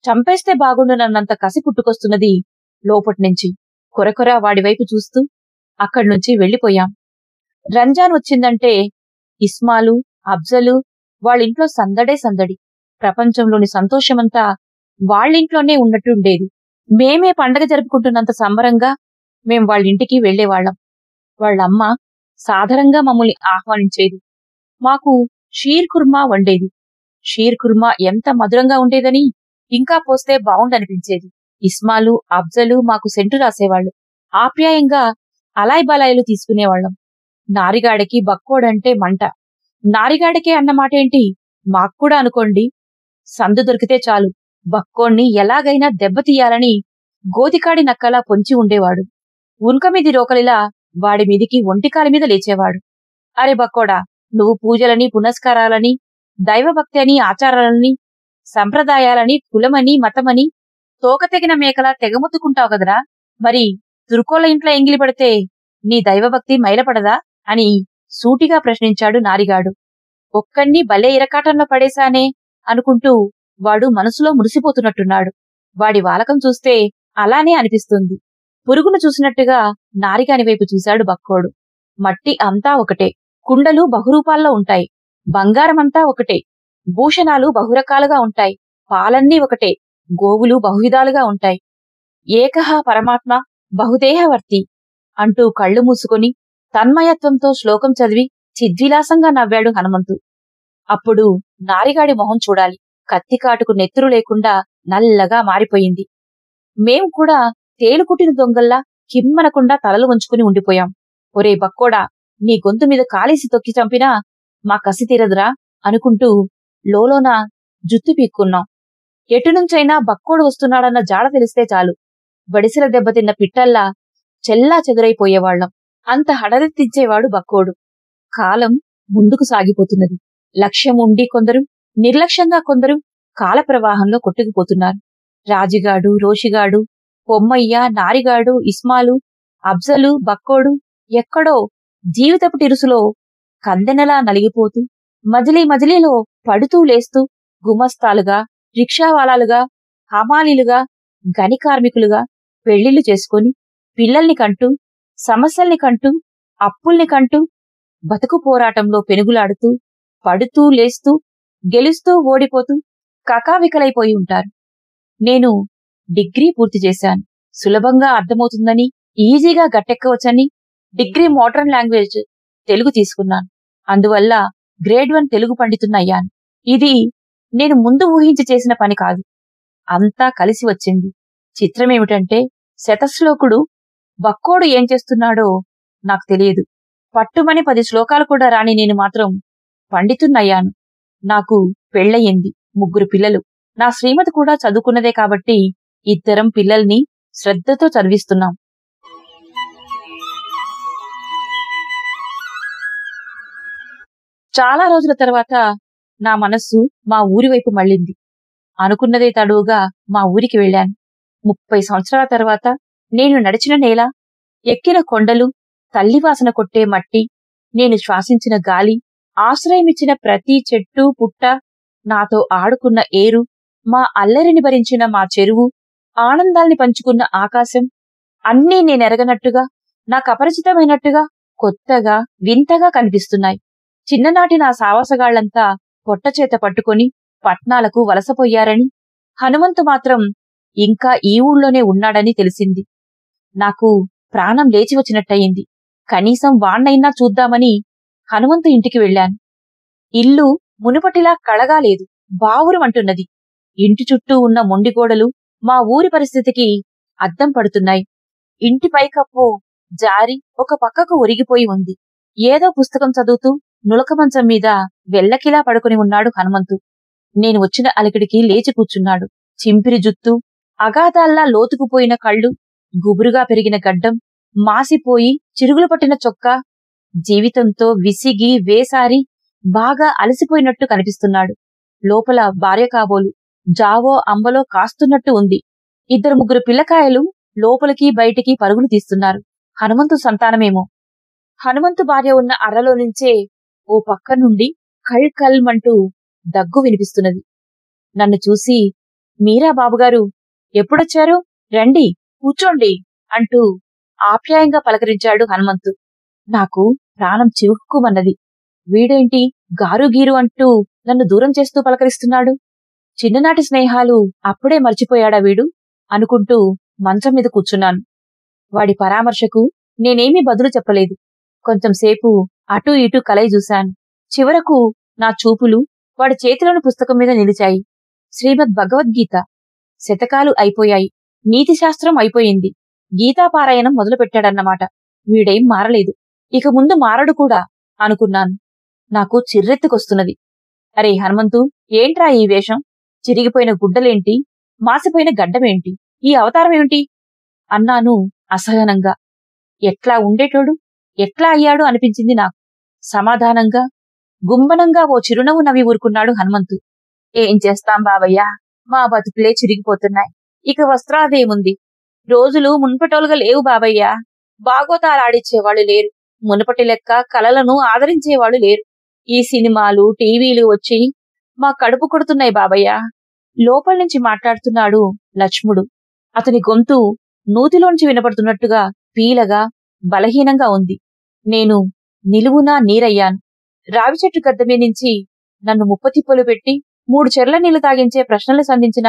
చంపేస్తే బాగుండునన్నంత కసి పుట్టుకొస్తున్నది లోపట్నుంచి. కొరకొర వాడివైపు చూస్తూ అక్కడ్నుంచి వెళ్లిపోయాం. రంజాన్ వచ్చిందంటే ఇస్మాలు, అఫ్జలు వాళ్ళింట్లో సందడే సందడి. ప్రపంచంలోని సంతోషమంతా వాళ్ళింట్లోనే ఉన్నట్టుండేది. మేమే పండగ జరుపుకుంటున్నంత సంబరంగా మేం వాళ్ళింటికి వెళ్లేవాళ్లం. వాళ్ళమ్మ సాదరంగా మమ్మల్ని ఆహ్వానించేది. మాకు షీర్ కుర్మా వండేది. షీర్ కుర్మా ఎంత మధురంగా ఉండేదని ఇంకా పోస్తే బావుండనిపించేది. ఇస్మాలు, అఫ్జలు మాకు సెంటు రాసేవాళ్లు. ఆప్యాయంగా అలాయ్ బలాయిలు తీసుకునేవాళ్లం. నారిగాడికి బక్కోడంటే మంట. నారిగాడికే అన్నమాటేంటి, మాక్కూడా అనుకోండి. సందు దొరికితే చాలు బక్కోణ్ణి ఎలాగైనా దెబ్బతీయాలని గోతికాడి నక్కలా పొంచి ఉండేవాడు. ఉన్కమీది రోకలిలా వాడి మీదికి ఒంటికాలి మీద లేచేవాడు. అరే బక్కోడా, నువ్వు పూజలని, పునస్కారాలని, దైవభక్తి అని, ఆచారాలని, సంప్రదాయాలని, కులమని, మతమని తోకతెగిన మేకలా తెగముత్తుకుంటావు కదరా, మరి తుర్కోల ఇంట్లో ఎంగిలి పడితే నీ దైవభక్తి మైలపడదా అని సూటిగా ప్రశ్నించాడు నారిగాడు. ఒక్కణ్ణి భలే ఇరకాటంలో పడేశానే అనుకుంటూ వాడు మనసులో మురిసిపోతున్నట్టున్నాడు. వాడి వాలకం చూస్తే అలానే అనిపిస్తుంది. పురుగును చూసినట్టుగా నారిగాని వైపు చూశాడు బక్కోడు. మట్టి అంతా ఒకటే, కుండలు బహురూపాల్లో ఉంటాయి, బంగారమంతా ఒకటే, భూషణాలు బహురకాలుగా ఉంటాయి, పాలన్నీ ఒకటే, గోవులు బహువిధాలుగా ఉంటాయి. ఏకహ పరమాత్మ బహుదేహవర్తి అంటూ కళ్ళు మూసుకొని తన్మయత్వంతో శ్లోకం చదివి చిద్విలాసంగా నవ్వాడు హనుమంతు. అప్పుడు నారిగాడి మొహం చూడాలి, కత్తికాటుకు నెత్తురు లేకుండా నల్లగా మారిపోయింది. మేం కూడా తేలుకుట్టిన దొంగల్లా కిమ్మనకుండా తలలు వంచుకుని ఉండిపోయాం. ఒరే బక్కోడా, నీ గొంతు మీద కాలేసి తొక్కి చంపినా మా కసి తీరదురా అనుకుంటూ లోలోన జుత్తు పీక్కున్నాం. ఎటునుంచైనా బక్కోడు వస్తున్నాడన్న జాడ తెలిస్తే చాలు బడిసెల దెబ్బతిన్న పిట్టల్లా చెల్లా చెదురైపోయేవాళ్లం. అంత హడలెత్తించేవాడు బక్కోడు. కాలం ముందుకు సాగిపోతున్నది. లక్ష్యం ఉండి కొందరు, నిర్లక్ష్యంగా కొందరు కాలప్రవాహంలో కొట్టుకుపోతున్నారు. రాజిగాడు, రోషిగాడు, పొమ్మయ్య, నారిగాడు, ఇస్మాలు, అఫ్జలు, బక్కోడు ఎక్కడో జీవితపు తిరుసులో కందెనలా నలిగిపోతూ, మజిలీ మజిలీలో పడుతూ లేస్తూ గుమస్తాలుగా, రిక్షావాలాలుగా, హమాలీలుగా, గని కార్మికులుగా పెళ్లిళ్లు చేసుకుని పిల్లల్ని కంటూ, సమస్యల్ని కంటూ, అప్పుల్ని కంటూ, బతుకు పోరాటంలో పెనుగులాడుతూ, పడుతూ లేస్తూ, గెలుస్తూ ఓడిపోతూ కకావికలైపోయి ఉంటారు. నేను డిగ్రీ పూర్తి చేశాను. సులభంగా అర్థమవుతుందని, ఈజీగా గట్టెక్కవచ్చని డిగ్రీ మోడర్న్ లాంగ్వేజ్ తెలుగు తీసుకున్నాను. అందువల్ల గ్రేడ్ 1 తెలుగు పండితున్నయ్యాను. ఇది నేను ముందు ఊహించి చేసిన పని కాదు, అంతా కలిసి వచ్చింది. చిత్రమేమిటంటే, శతశ్లోకుడు బక్కోడు ఏం చేస్తున్నాడో నాకు తెలియదు. పట్టుమని 10 శ్లోకాలు కూడా రాని నేను మాత్రం పండితున్నయ్యాను. నాకు పెళ్లయ్యింది, 3 పిల్లలు. నా శ్రీమతి కూడా చదువుకున్నదే కాబట్టి ఇద్దరం పిల్లల్ని శ్రద్ధతో చదివిస్తున్నాం. చాలా రోజుల తర్వాత నా మనస్సు మా ఊరి వైపు మళ్ళింది. అనుకున్నదే తడువుగా మా ఊరికి వెళ్ళాను. 30 సంవత్సరాల తర్వాత నేను నడిచిన నేల, ఎక్కిన కొండలు, తల్లివాసన కొట్టే మట్టి, నేను శ్వాసించిన గాలి, ఆశ్రయమిచ్చిన ప్రతి చెట్టు పుట్ట, నాతో ఆడుకున్న ఏరు, మా అల్లరిని భరించిన మా చెరువు, ఆనందాల్ని పంచుకున్న ఆకాశం అన్నీ నేనెరగనట్టుగా, నాకపరిచితమైనట్టుగా, కొత్తగా, వింతగా కనిపిస్తున్నాయి. చిన్ననాటి నా సావాసగాళ్లంతా పొట్టచేత పట్టుకొని పట్నాలకు వలసపోయారని, హనుమంతు మాత్రం ఇంకా ఈ ఊళ్ళోనే ఉన్నాడని తెలిసింది. నాకు ప్రాణం లేచి వచ్చినట్టయింది. కనీసం వాణ్ణైనా చూద్దామని హనుమంతు ఇంటికి వెళ్ళాను. ఇల్లు మునుపటిలా కళగా లేదు, బావురుమంటున్నది. ఇంటి చుట్టూ ఉన్న మొండిగోడలు మా ఊరి పరిస్థితికి అద్దం పడుతున్నాయి. ఇంటి పైకప్పు జారి ఒక పక్కకు ఒరిగిపోయి ఉంది. ఏదో పుస్తకం చదువుతూ నులక మంచం మీద వెల్లకిలా పడుకుని ఉన్నాడు హనుమంతు. నేను వచ్చిన అలికిడికి లేచి కూర్చున్నాడు. చింపిరి జుత్తు, అగాధాల్లా లోతుకుపోయిన కళ్ళు, గుబురుగా పెరిగిన గడ్డం, మాసిపోయి చిరుగులు పట్టిన చొక్కా, జీవితంతో విసిగి వేసారి బాగా అలసిపోయినట్టు కనిపిస్తున్నాడు. లోపల భార్య కాబోలు జావో అంబలో కాస్తున్నట్టు ఉంది. 2-3 పిల్లకాయలు లోపలికి బయటికి పరుగులు తీస్తున్నారు. హనుమంతు సంతానమేమో. హనుమంతు భార్య ఉన్న అర్రలో నుంచే ఓ పక్క నుండి కళ్ కల్మంటూ దగ్గు వినిపిస్తున్నది. నన్ను చూసి, మీరా బాబుగారు, ఎప్పుడొచ్చారు? రండి, కూర్చోండి అంటూ ఆప్యాయంగా పలకరించాడు హనుమంతు. నాకు ప్రాణం చివుక్కుమన్నది. వీడేంటి గారు గీరు అంటూ నన్ను దూరం చేస్తూ పలకరిస్తున్నాడు? చిన్ననాటి స్నేహాలు అప్పుడే మర్చిపోయాడా వీడు అనుకుంటూ మంచం మీద కూర్చున్నాను. వాడి పరామర్శకు నేనేమీ బదులు చెప్పలేదు. కొంచెంసేపు అటూ ఇటూ కలయి చూశాను. చివరకు నా చూపులు వాడి చేతిలోని పుస్తకం మీద నిలిచాయి. శ్రీమద్ భగవద్గీత. శతకాలు అయిపోయాయి. నీతిశాస్త్రం అయిపోయింది. గీతాపారాయణం మొదలుపెట్టాడన్నమాట. వీడేం మారలేదు. ఇక ముందు మారడు కూడా అనుకున్నాను. నాకు చిర్రెత్తుకొస్తున్నది. అరే హనుమంతు, ఏంట్రా ఈ వేషం? చిరిగిపోయిన గుడ్డలేంటి? మాసిపోయిన గడ్డమేంటి? ఈ అవతారమేమిటి అన్నాను అసహనంగా. ఎట్లా ఉండేటోడు ఎట్లా అయ్యాడు అనిపించింది నాకు. సమాధానంగా గుంబనంగా ఓ చిరునవ్వు నవ్వి ఊరుకున్నాడు హనుమంతు. ఏం చేస్తాం బావయ్యా, మా బతుకులే చిరిగిపోతున్నాయి. ఇక వస్త్రాదేముంది? రోజులు మున్పటోలుగా లేవు బాబయ్యా. బాగోతాలాడిచ్చేవాళ్ళు లేరు. మునుపటి లెక్క కలలను ఆదరించేవాళ్ళు లేరు. ఈ సినిమాలు టీవీలు వచ్చి మా కడుపు కొడుతున్నాయి బాబయ్యా. లోపల నుంచి మాట్లాడుతున్నాడు లక్ష్ముడు. అతని గొంతు నూతిలోంచి వినపడుతున్నట్టుగా పీలగా బలహీనంగా ఉంది. నేను నిలువునా నీరయ్యాను. రావి చెట్టు గద్దె నుంచి నన్ను ముప్పతిప్పలు పెట్టి 3 చెర్ల నీళ్లు తాగించే ప్రశ్నలు సంధించిన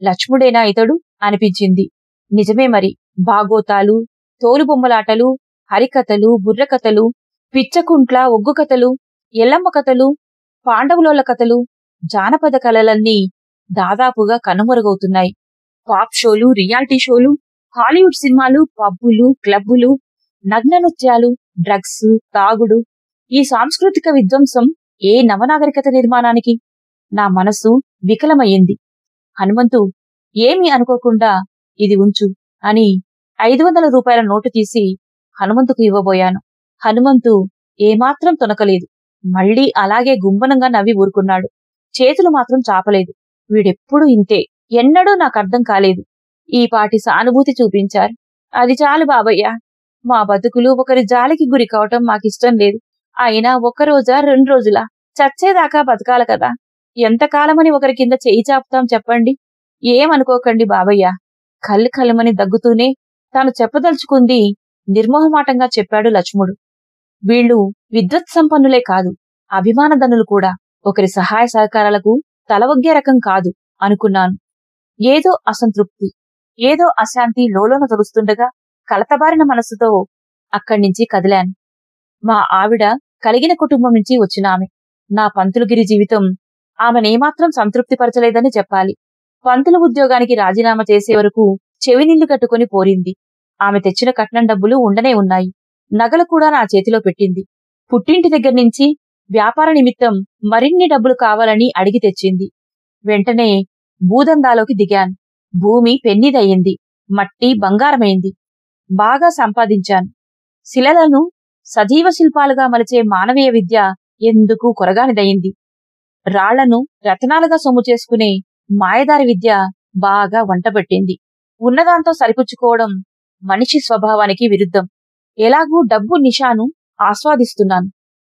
లక్ష్ముడేనా ఇతడు అనిపించింది. నిజమే మరి. బాగోతాలు, తోలుబొమ్మలాటలు, హరికథలు, బుర్రకథలు, పిచ్చకుంట్ల ఒగ్గు కథలు, ఎల్లమ్మ కథలు, పాండవులోళ్ల కథలు, జానపద కళలన్నీ దాదాపుగా కనుమరుగవుతున్నాయి. పాప్ షోలు, రియాలిటీ షోలు, హాలీవుడ్ సినిమాలు, పబ్బులు, క్లబ్బులు, నగ్న నృత్యాలు, డ్రగ్స్, తాగుడు, ఈ సాంస్కృతిక విధ్వంసం ఏ నవనాగరికత నిర్మాణానికి? నా మనసు వికలమయ్యింది. హనుమంతు, ఏమీ అనుకోకుండా ఇది ఉంచు అని 500 రూపాయల నోటు తీసి హనుమంతుకు ఇవ్వబోయాను. హనుమంతు ఏమాత్రం తొనకలేదు. మళ్లీ అలాగే గుంబనంగా నవ్వి ఊరుకున్నాడు. చేతులు మాత్రం చాపలేదు. వీడెప్పుడు ఇంతే. ఎన్నడూ నాకర్థం కాలేదు. ఈ పాటి సానుభూతి చూపించారు. అది చాలు బాబయ్యా. మా బతుకులు ఒకరి జాలికి గురి కావటం మాకిష్టం లేదు. అయినా 1 రోజా 2 రోజులా? చచ్చేదాకా బతకాల కదా. ఎంతకాలమని ఒకరి కింద చేయి చాపుతాం చెప్పండి. ఏమనుకోకండి బాబయ్యా. కళ్ళు కళ్ళమని దగ్గుతూనే తాను చెప్పదలుచుకుంది నిర్మోహమాటంగా చెప్పాడు లక్ష్ముడు. వీళ్ళు విద్వత్ సంపన్నులే కాదు, అభిమానధనులు కూడా. ఒకరి సహాయ సహకారాలకు తలవొగ్గే రకం కాదు అనుకున్నాను. ఏదో అసంతృప్తి, ఏదో అశాంతి లోలోన తొలుస్తుండగా కలతబారిన మనస్సుతో అక్కడ్నించి కదిలాను. మా ఆవిడ కలిగిన కుటుంబం నుంచి వచ్చిన ఆమె. నా పంతులుగిరి జీవితం ఆమెనేమాత్రం సంతృప్తిపరచలేదని చెప్పాలి. పంతులు ఉద్యోగానికి రాజీనామా చేసే వరకు చెవినిల్లు కట్టుకుని పోరింది. ఆమె తెచ్చిన కట్నం డబ్బులు ఉండనే ఉన్నాయి. నగలు కూడా నా చేతిలో పెట్టింది. పుట్టింటి దగ్గర నుంచి వ్యాపార నిమిత్తం మరిన్ని డబ్బులు కావాలని అడిగి తెచ్చింది. వెంటనే భూదందాలోకి దిగాను. భూమి పెన్నిదయ్యింది. మట్టి బంగారమైంది. బాగా సంపాదించాను. శిలలను సజీవ శిల్పాలుగా మలిచే మానవీయ విద్య ఎందుకు కొరగానిదయింది. రాళ్లను రతనాలుగా సొమ్ము చేసుకునే మాయదారి విద్య బాగా వంటబట్టింది. ఉన్నదాంతో సరిపుచ్చుకోవడం మనిషి స్వభావానికి విరుద్ధం. ఎలాగూ డబ్బు నిషాను ఆస్వాదిస్తున్నాను.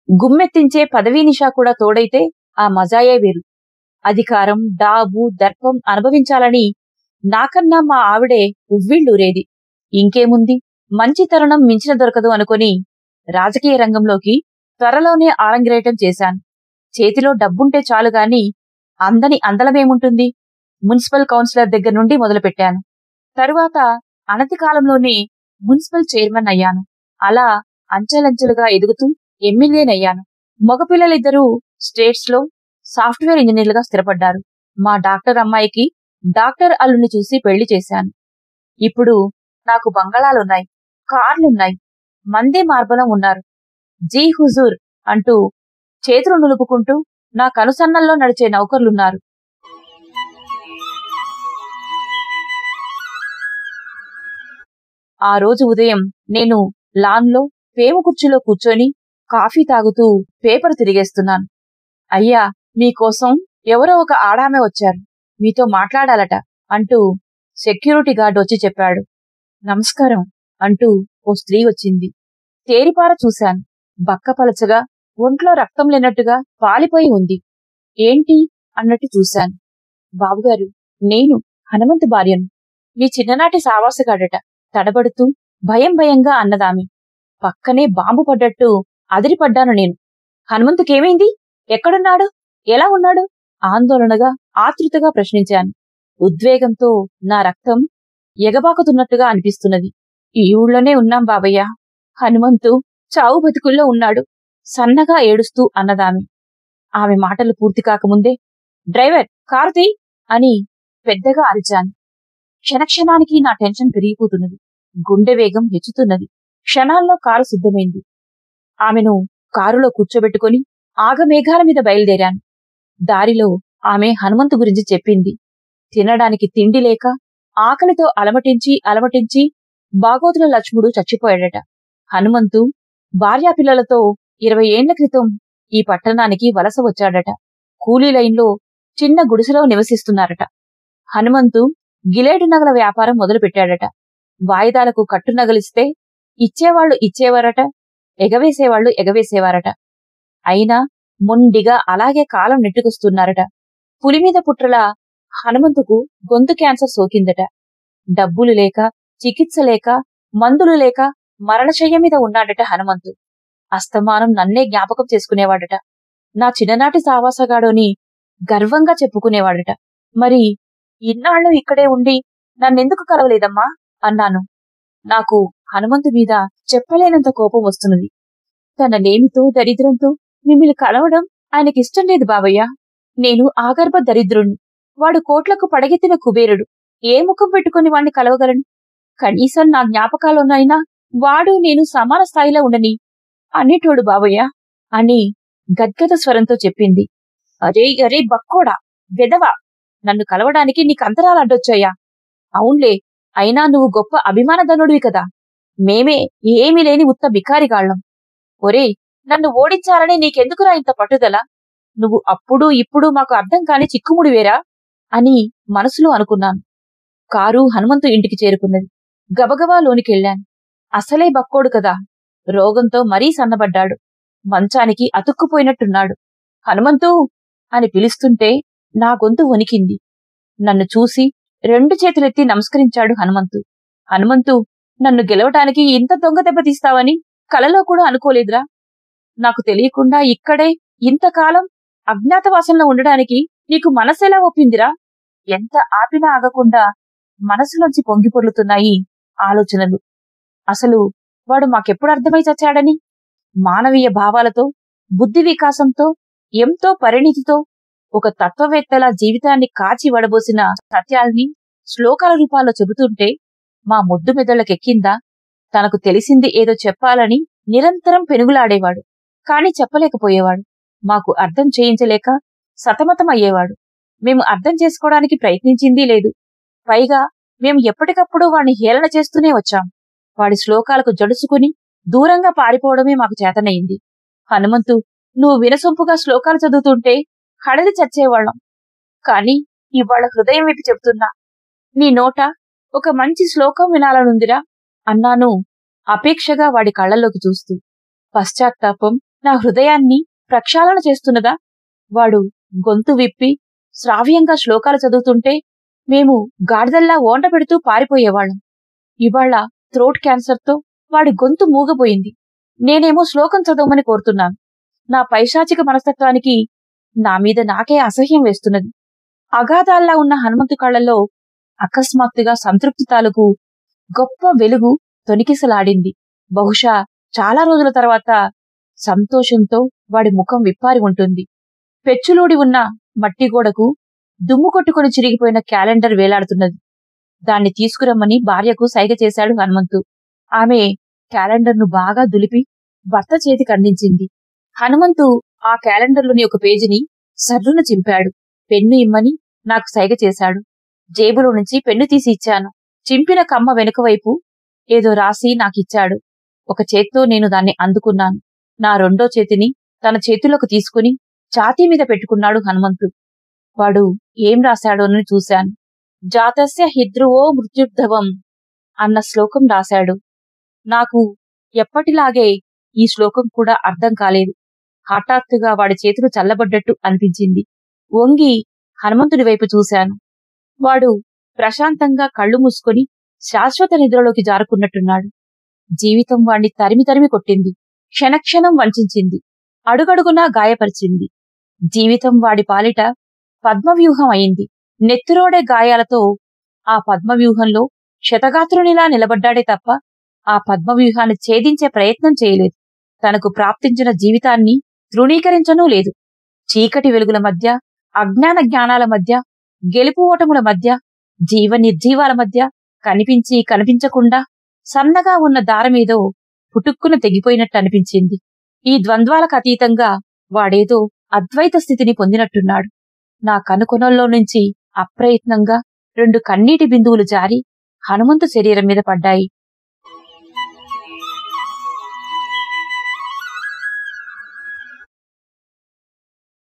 గుమ్మెత్తించే పదవీ నిషా కూడా తోడైతే ఆ మజాయే వేరు. అధికారం, డాబు, దర్పం అనుభవించాలని నాకన్నా మా ఆవిడే ఉవ్విళ్ళూరేది. ఇంకేముంది, మంచి తరుణం మించిన దొరకదు అనుకుని రాజకీయ రంగంలోకి త్వరలోనే ఆరంగేయటం చేశాను. చేతిలో డబ్బుంటే చాలుగాని అందని అందలమేముంటుంది. మున్సిపల్ కౌన్సిలర్ దగ్గర నుండి మొదలుపెట్టాను. తరువాత అనతి కాలంలోనే మున్సిపల్ చైర్మన్ అయ్యాను. అలా అంచెలంచెలుగా ఎదుగుతూ ఎమ్మెల్యేనయ్యాను. మగపిల్లలిద్దరూ స్టేట్స్ లో సాఫ్ట్వేర్ ఇంజనీర్లుగా స్థిరపడ్డారు. మా డాక్టర్ అమ్మాయికి డాక్టర్ అల్లుని చూసి పెళ్లి చేశాను. ఇప్పుడు నాకు బంగళాలున్నాయి, కార్లున్నాయి, మందే మార్బలం ఉన్నారు. జీ హుజూర్ అంటూ చేతులు నులుపుకుంటూ నా కనుసన్నల్లో నడిచే నౌకర్లున్నారు. ఆ రోజు ఉదయం నేను లాన్లో పేము కుర్చీలో కూర్చొని కాఫీ తాగుతూ పేపర్ తిరిగేస్తున్నాను. అయ్యా, మీకోసం ఎవరో ఒక ఆడామె వచ్చారు, మీతో మాట్లాడాలట అంటూ సెక్యూరిటీ గార్డ్ వచ్చి చెప్పాడు. నమస్కారం అంటూ ఓ స్త్రీ వచ్చింది. తేరిపార చూశాను. బక్కపలచగా, ఒంట్లో రక్తం లేనట్టుగా పాలిపోయి ఉంది. ఏంటి అన్నట్టు చూశాను. బాబుగారు, నేను హనుమంతు భార్యను. మీ చిన్ననాటి సావాసగాడట తడబడుతూ భయం భయంగా అన్నదామె. పక్కనే బాంబు పడ్డట్టు అదిరిపడ్డాను నేను. హనుమంతుకేమైంది? ఎక్కడున్నాడు? ఎలా ఉన్నాడు? ఆందోళనగా ఆతృతగా ప్రశ్నించాను. ఉద్వేగంతో నా రక్తం ఎగబాకుతున్నట్టుగా అనిపిస్తున్నది. ఈ ఊళ్ళోనే ఉన్నాం బాబయ్య. హనుమంతు చావు బతుకుల్లో ఉన్నాడు సన్నగా ఏడుస్తూ అన్నదామె. ఆమె మాటలు పూర్తి కాకముందే డ్రైవర్, కారు తీ అని పెద్దగా అరిచాను. క్షణక్షణానికి నా టెన్షన్ పెరిగిపోతున్నది. గుండె వేగం హెచ్చుతున్నది. క్షణాల్లో కారు సిద్ధమైంది. ఆమెను కారులో కూర్చోబెట్టుకుని ఆగమేఘాల మీద బయలుదేరాను. దారిలో ఆమె హనుమంతు గురించి చెప్పింది. తినడానికి తిండి లేక ఆకలితో అలమటించి బాగోతుల లక్ష్ముడు చచ్చిపోయాడట. హనుమంతు భార్యాపిల్లలతో 20 ఏండ్ల క్రితం ఈ పట్టణానికి వలస వచ్చాడట. కూలీ లైన్లో చిన్న గుడిసెలో నివసిస్తున్నారట. హనుమంతు గిలేటు నగల వ్యాపారం మొదలుపెట్టాడట. వాయిదాలకు కట్టునగలిస్తే ఇచ్చేవాళ్లు ఇచ్చేవారట, ఎగవేసేవాళ్లు ఎగవేసేవారట. అయినా మొండిగా అలాగే కాలం నెట్టుకొస్తున్నారట. పులిమీద పుట్రలా హనుమంతుకు గొంతు క్యాన్సర్ సోకిందట. డబ్బులు లేక, చికిత్స లేక, మందులు లేక మరణశయ్య మీద ఉన్నాడట హనుమంతు. అస్తమానం నన్నే జ్ఞాపకం చేసుకునేవాడట. నా చిన్ననాటి సావాసగాడోని గర్వంగా చెప్పుకునేవాడట. మరి ఇన్నాళ్ళు ఇక్కడే ఉండి నన్నెందుకు కలవలేదమ్మా అన్నాను. నాకు హనుమంతు మీద చెప్పలేనంత కోపం వస్తున్నది. తన లేమితో దరిద్రంతో మిమ్మల్ని కలవడం ఆయనకిష్టం లేదు బాబయ్య. నేను ఆగర్భ దరిద్రుణ్ణి. వాడు కోట్లకు పడగెత్తిన కుబేరుడు. ఏ ముఖం పెట్టుకుని వాణ్ణి కలవగలను? కనీసం నా జ్ఞాపకాల్లోనైనా వాడు నేను సమాన స్థాయిలో ఉండని అనేటోడు బాబయ్య అని గద్గద స్వరంతో చెప్పింది. అరే అరే బక్కోడా, వెదవా, నన్ను కలవడానికి నీకంతరాలు అడ్డొచ్చాయా? అవునులే, అయినా నువ్వు గొప్ప అభిమానధనుడివి కదా. మేమే ఏమీ లేని ఉత్త బికారిగాళ్లం. ఒరేయ్, నన్ను ఓడించాలని నీకెందుకురా ఇంత పట్టుదల? నువ్వు అప్పుడు ఇప్పుడు మాకు అర్థం కాని చిక్కుముడివేరా అని మనసులో అనుకున్నాను. కారు హనుమంతు ఇంటికి చేరుకున్నది. గబగబా లోనికెళ్లాను. అసలే బక్కోడు కదా, రోగంతో మరీ సన్నబడ్డాడు. మంచానికి అతుక్కుపోయినట్టున్నాడు. హనుమంతూ అని పిలుస్తుంటే నా గొంతు వణికింది. నన్ను చూసి 2 చేతులెత్తి నమస్కరించాడు హనుమంతు. హనుమంతు, నన్ను గెలవటానికి ఇంత దొంగ దెబ్బతీస్తావని కలలో కూడా అనుకోలేదురా. నాకు తెలియకుండా ఇక్కడే ఇంతకాలం అజ్ఞాతవాసంలో ఉండడానికి నీకు మనసెలా ఒప్పిందిరా? ఎంత ఆపినా ఆగకుండా మనసులోంచి పొంగిపొర్లుతున్నాయి ఆలోచనలు. అసలు వాడు మాకెప్పుడు అర్థమై చచ్చాడని? మానవీయ భావాలతో, బుద్ధి వికాసంతో, ఎంతో పరిణితితో ఒక తత్వవేత్తలా జీవితాన్ని కాచి వడబోసిన సత్యాల్ని శ్లోకాల రూపాల్లో చెబుతుంటే మా ముద్దు మెదళ్లకెక్కిందా? తనకు తెలిసింది ఏదో చెప్పాలని నిరంతరం పెనుగులాడేవాడు. కాని చెప్పలేకపోయేవాడు. మాకు అర్థం చేయించలేక సతమతమయ్యేవాడు. మేము అర్థం చేసుకోవడానికి ప్రయత్నించిందీ లేదు. పైగా మేము ఎప్పటికప్పుడు వాణ్ణి హేళన చేస్తూనే వచ్చాం. వాడి శ్లోకాలకు జడుసుకుని దూరంగా పారిపోవడమే మాకు చేతనయింది. హనుమంతు, నువ్వు వినసొంపుగా శ్లోకాలు చదువుతుంటే హడలి చచ్చేవాళ్లం. కాని ఇవాళ హృదయం వైపు చెబుతున్నా, నీ నోట ఒక మంచి శ్లోకం వినాలనుందిరా అన్నాను అపేక్షగా వాడి కళ్లలోకి చూస్తూ. పశ్చాత్తాపం నా హృదయాన్ని ప్రక్షాళన చేస్తున్నదా? వాడు గొంతు విప్పి శ్రావ్యంగా శ్లోకాలు చదువుతుంటే మేము గాడిదల్లా ఓంట పెడుతూ పారిపోయేవాళ్ళం. ఇవాళ థ్రోట్ క్యాన్సర్తో వాడి గొంతు మూగబోయింది. నేనేమో శ్లోకం చదవమని కోరుతున్నాను. నా పైశాచిక మనస్తత్వానికి నా మీద నాకే అసహ్యం వేస్తున్నది. అగాధాల్లా ఉన్న హనుమంతు కళ్లలో అకస్మాత్తుగా సంతృప్తి తాలూకు గొప్ప వెలుగు తొనికిసలాడింది. బహుశా చాలా రోజుల తర్వాత సంతోషంతో వాడి ముఖం విప్పారి ఉంటుంది. పెచ్చులూడి ఉన్న మట్టిగోడకు దుమ్ము కొట్టుకుని చిరిగిపోయిన క్యాలెండర్ వేలాడుతున్నది. దాన్ని తీసుకురమ్మని భార్యకు సైగ చేశాడు హనుమంతు. ఆమె క్యాలెండర్ను బాగా దులిపి భర్త చేతికందించింది. హనుమంతు ఆ క్యాలెండర్లోని ఒక పేజీని సర్రున చింపాడు. పెన్ను ఇమ్మని నాకు సైగ చేశాడు. జేబులో నుంచి పెన్ను తీసి ఇచ్చాను. చింపిన కమ్మ వెనుక వైపు ఏదో రాసి నాకిచ్చాడు. ఒక చేత్తో నేను దాన్ని అందుకున్నాను. నా రెండో చేతిని తన చేతిలోకి తీసుకుని ఛాతీ మీద పెట్టుకున్నాడు హనుమంతు. వాడు ఏం రాశాడోనని చూశాను. జాతస్య హిద్రువో మృత్యుర్ధవం అన్న శ్లోకం రాశాడు. నాకు ఎప్పటిలాగే ఈ శ్లోకం కూడా అర్థం కాలేదు. హఠాత్తుగా వాడి చేతులు చల్లబడ్డట్టు అనిపించింది. వంగి హనుమంతుడి వైపు చూశాను. వాడు ప్రశాంతంగా కళ్ళు మూసుకొని శాశ్వత నిద్రలోకి జారుకున్నట్టున్నాడు. జీవితం వాణ్ణి తరిమి తరిమి కొట్టింది. క్షణక్షణం వంచింది. అడుగడుగునా గాయపరిచింది. జీవితం వాడి పాలిట పద్మవ్యూహం అయింది. నెత్తురోడే గాయాలతో ఆ పద్మవ్యూహంలో శతగాత్రునిలా నిలబడ్డాడే తప్ప ఆ పద్మవ్యూహాన్ని ఛేదించే ప్రయత్నం చేయలేదు. తనకు ప్రాప్తించిన జీవితాన్ని తృణీకరించనూ లేదు. చీకటి వెలుగుల మధ్య, అజ్ఞాన జ్ఞానాల మధ్య, గెలుపు ఓటముల మధ్య, జీవ నిర్జీవాల మధ్య కనిపించి కనిపించకుండా సన్నగా ఉన్న దారమేదో పుటుక్కున తెగిపోయినట్టు అనిపించింది. ఈ ద్వంద్వాలకు అతీతంగా వాడేదో అద్వైత స్థితిని పొందినట్టున్నాడు. నా కనుకొనల్లో నుంచి అప్రయత్నంగా 2 కన్నీటి బిందువులు జారి హనుమంతు శరీరం మీద పడ్డాయి.